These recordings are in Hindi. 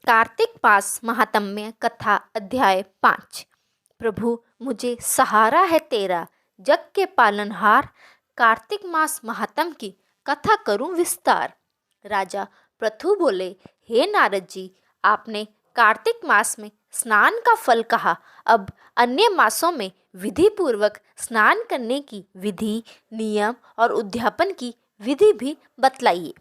कार्तिक मास महात्म्य कथा अध्याय 5। प्रभु मुझे सहारा है तेरा, जग के पालनहार। कार्तिक मास महात्म की कथा करूं विस्तार। राजा पृथु बोले, हे नारद जी, आपने कार्तिक मास में स्नान का फल कहा, अब अन्य मासों में विधि पूर्वक स्नान करने की विधि, नियम और उद्यापन की विधि भी बतलाइए।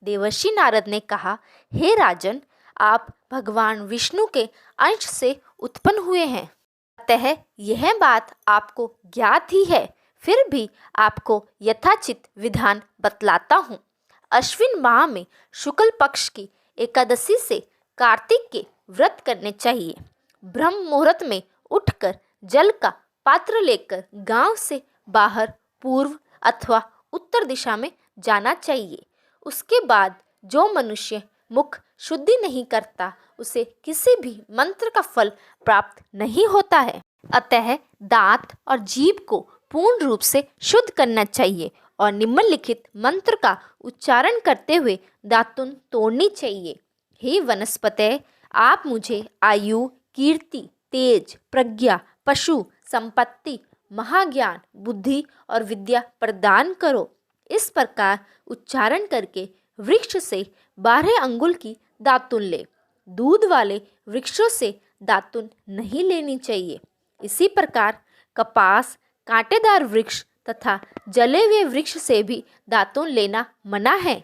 देवर्षि नारद ने कहा, हे राजन, आप भगवान विष्णु के अंश से उत्पन्न हुए हैं, अतः यह बात आपको ज्ञात ही है। फिर भी आपको यथाचित विधान बतलाता हूँ। अश्विन माह में शुक्ल पक्ष की एकादशी से कार्तिक के व्रत करने चाहिए। ब्रह्म मुहूर्त में उठकर जल का पात्र लेकर गांव से बाहर पूर्व अथवा उत्तर दिशा में जाना चाहिए। उसके बाद जो मनुष्य मुख शुद्धि नहीं करता, उसे किसी भी मंत्र का फल प्राप्त नहीं होता है। अतः दांत और जीभ को पूर्ण रूप से शुद्ध करना चाहिए और निम्नलिखित मंत्र का उच्चारण करते हुए दातुन तोड़नी चाहिए। हे वनस्पते, आप मुझे आयु, कीर्ति, तेज, प्रज्ञा, पशु, संपत्ति, महाज्ञान, बुद्धि और विद्या प्रदान करो। इस प्रकार उच्चारण करके वृक्ष से 12 अंगुल की दातुन ले। दूध वाले वृक्षों से दातुन नहीं लेनी चाहिए। इसी प्रकार कपास, कांटेदार वृक्ष तथा जले हुए वृक्ष से भी दातुन लेना मना है,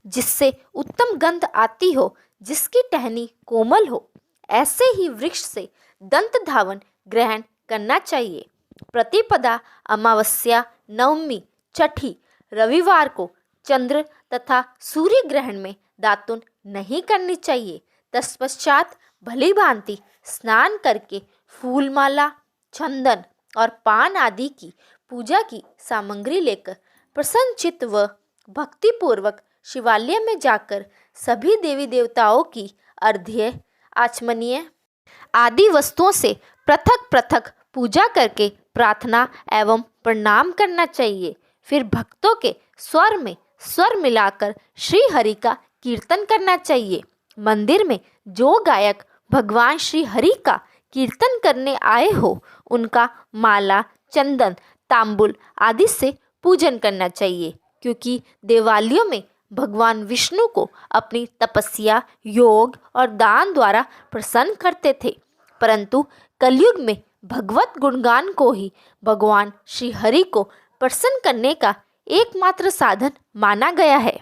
जिससे उत्तम गंध आती हो, जिसकी टहनी कोमल हो। ऐसे ही वृक्ष से दंत धावन ग्रहण करना चाहिए। प्रतिपदा, अमावस्या, नवमी, छठी, रविवार को चंद्र तथा सूर्य ग्रहण में दातुन नहीं करनी चाहिए। तत्पश्चात भली भांति स्नान करके फूलमाला, चंदन और पान आदि की पूजा की सामग्री लेकर प्रसन्नचित्त व भक्तिपूर्वक शिवालय में जाकर सभी देवी देवताओं की अर्घ्य, आचमनीय आदि वस्तुओं से पृथक पृथक पूजा करके प्रार्थना एवं प्रणाम करना चाहिए। फिर भक्तों के स्वर में स्वर मिलाकर श्री हरि का कीर्तन करना चाहिए। मंदिर में जो गायक भगवान श्री हरि का कीर्तन करने आए हो, उनका माला, चंदन, तांबुल आदि से पूजन करना चाहिए, क्योंकि देवालयों में भगवान विष्णु को अपनी तपस्या, योग और दान द्वारा प्रसन्न करते थे। परंतु कलयुग में भगवत गुणगान को ही भगवान श्री हरि को प्रसन्न करने का एकमात्र साधन माना गया है।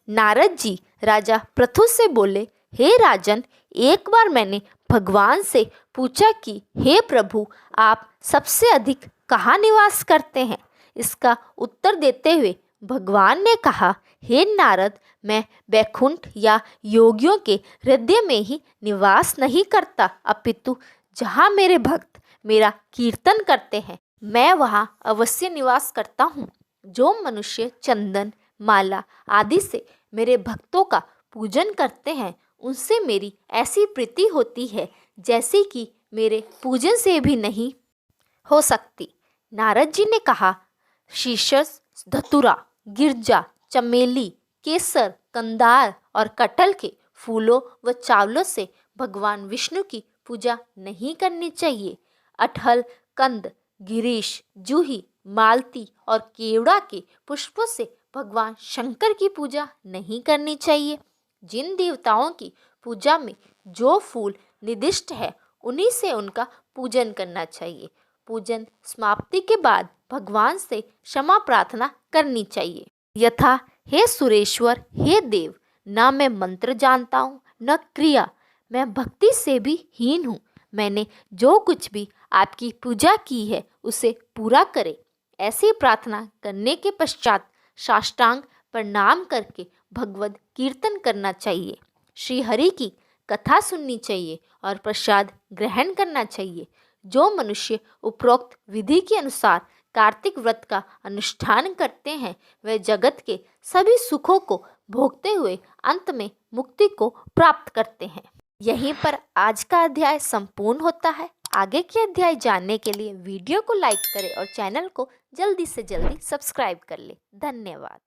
नारद जी राजा पृथु से बोले, हे राजन, एक बार मैंने भगवान से पूछा कि हे प्रभु, आप सबसे अधिक कहाँ निवास करते हैं? इसका उत्तर देते हुए भगवान ने कहा, हे नारद, मैं वैकुंठ या योगियों के हृदय में ही निवास नहीं करता, अपितु जहाँ मेरे भक्त मेरा कीर्तन करते हैं, मैं वहाँ अवश्य निवास करता हूँ। जो मनुष्य चंदन, माला आदि से मेरे भक्तों का पूजन करते हैं, उनसे मेरी ऐसी प्रीति होती है जैसी कि मेरे पूजन से भी नहीं हो सकती। नारद जी ने कहा, शीशस, धतूरा, गिरजा, चमेली, केसर, कंदार और कटहल के फूलों व चावलों से भगवान विष्णु की पूजा नहीं करनी चाहिए। अटहल, कंद, गिरीश, जूही, मालती और केवड़ा के पुष्पों से भगवान शंकर की पूजा नहीं करनी चाहिए। जिन देवताओं की पूजा में जो फूल निर्दिष्ट है, उन्हीं से उनका पूजन करना चाहिए। पूजन समाप्ति के बाद भगवान से क्षमा प्रार्थना करनी चाहिए, यथा, हे सुरेश्वर, हे देव, न मैं मंत्र जानता हूँ न क्रिया, मैं भक्ति से भी हीन हूँ। मैंने जो कुछ भी आपकी पूजा की है उसे पूरा करे। ऐसी प्रार्थना करने के पश्चात साष्टांग प्रणाम करके भगवद कीर्तन करना चाहिए, श्री हरि की कथा सुननी चाहिए और प्रसाद ग्रहण करना चाहिए। जो मनुष्य उपरोक्त विधि के अनुसार कार्तिक व्रत का अनुष्ठान करते हैं, वे जगत के सभी सुखों को भोगते हुए अंत में मुक्ति को प्राप्त करते हैं। यहीं पर आज का अध्याय संपूर्ण होता है। आगे के अध्याय जानने के लिए वीडियो को लाइक करें और चैनल को जल्दी से जल्दी सब्सक्राइब कर लें। धन्यवाद।